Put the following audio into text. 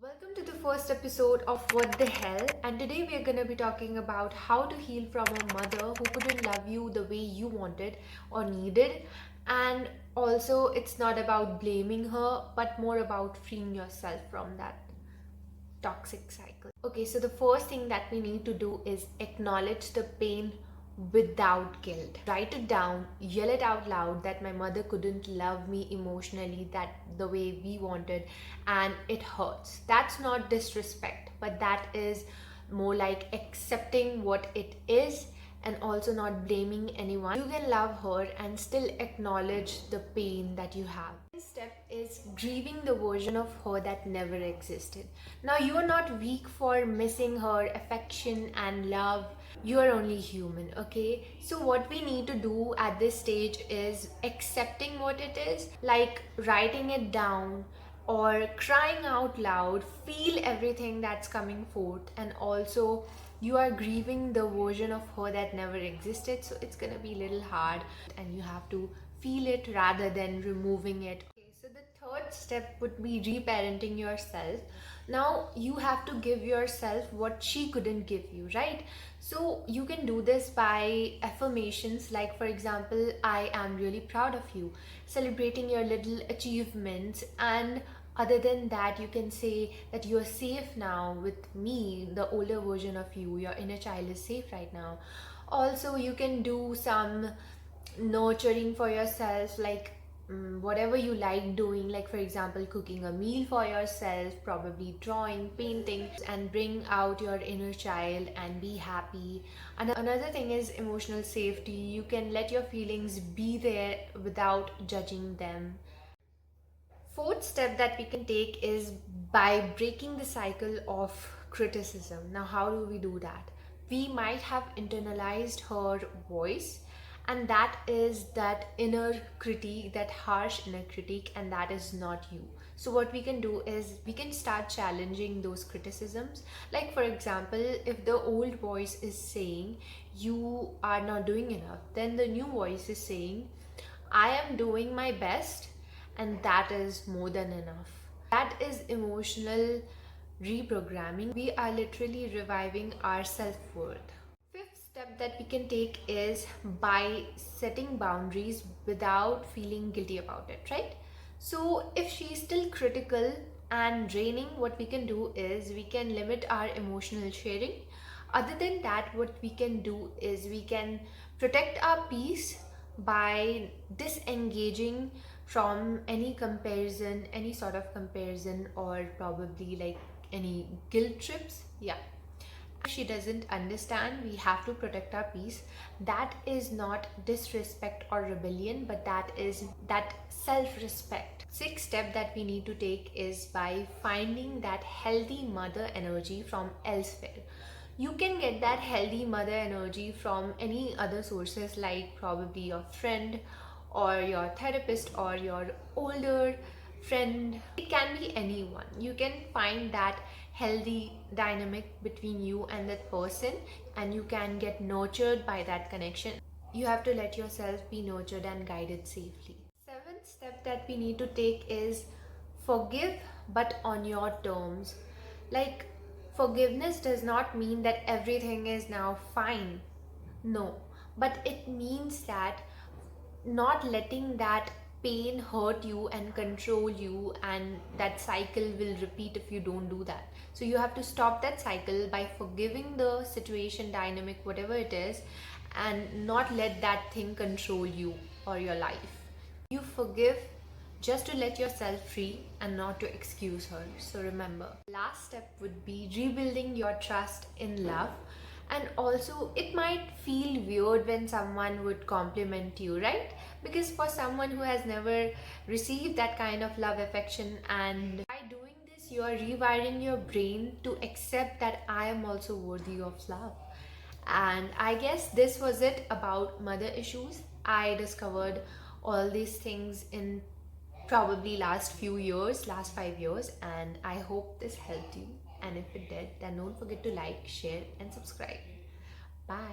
Welcome to the first episode of What the Hell, and today we are going to be talking about how to heal from a mother who couldn't love you the way you wanted or needed. And also, it's not about blaming her, but more about freeing yourself from that toxic cycle. Okay, so the first thing that we need to do is acknowledge the pain without guilt. Write it down, yell it out loud that my mother couldn't love me emotionally that the way we wanted, and it hurts. That's not disrespect, but that is more like accepting what it is and also not blaming anyone. You can love her and still acknowledge the pain that you have. The step is grieving the version of her that never existed. Now, you are not weak for missing her affection and love. You are only human, okay? So, what we need to do at this stage is accepting what it is, like writing it down or crying out loud, feel everything that's coming forth, and also you are grieving the version of her that never existed, so it's gonna be a little hard and you have to feel it rather than removing it. Okay, so the third step would be reparenting yourself. Now you have to give yourself what she couldn't give you, right? So you can do this by affirmations, like for example, I am really proud of you, celebrating your little achievements. And other than that, you can say that you're safe now with me, the older version of you. Your inner child is safe right now. Also, you can do some nurturing for yourself, like whatever you like doing, like for example cooking a meal for yourself, probably drawing, painting, and bring out your inner child and be happy. And another thing is emotional safety. You can let your feelings be there without judging them. Fourth step that we can take is by breaking the cycle of criticism. Now, how do we do that? We might have internalized her voice, and that is that inner critique, that harsh inner critique, and that is not you. So, what we can do is we can start challenging those criticisms. Like, for example, if the old voice is saying you are not doing enough, then the new voice is saying I am doing my best, and that is more than enough. That is emotional reprogramming. We are literally reviving our self-worth. Fifth step that we can take is by setting boundaries without feeling guilty about it, right? So if she's still critical and draining, what we can do is we can limit our emotional sharing. Other than that, what we can do is we can protect our peace by disengaging from any comparison, any sort of comparison, or probably like any guilt trips. Yeah. If she doesn't understand, we have to protect our peace. That is not disrespect or rebellion, but that is that self-respect. Sixth step that we need to take is by finding that healthy mother energy from elsewhere. You can get that healthy mother energy from any other sources, like probably your friend or your therapist or your older friend. It can be anyone. You can find that healthy dynamic between you and that person, and you can get nurtured by that connection. You have to let yourself be nurtured and guided safely. Seventh step that we need to take is forgive, but on your terms. Like, forgiveness does not mean that everything is now fine. No, but it means that not letting that pain hurt you and control you, and that cycle will repeat if you don't do that. So you have to stop that cycle by forgiving the situation, dynamic, whatever it is, and not let that thing control you or your life. You forgive just to let yourself free and not to excuse her. So remember, last step would be rebuilding your trust in love. And also, it might feel weird when someone would compliment you, right? Because for someone who has never received that kind of love, affection, and by doing this, you are rewiring your brain to accept that I am also worthy of love. And I guess this was it about mother issues. I discovered all these things in probably last few years, last 5 years, and I hope this helped you. And if it did, then don't forget to like, share, and subscribe.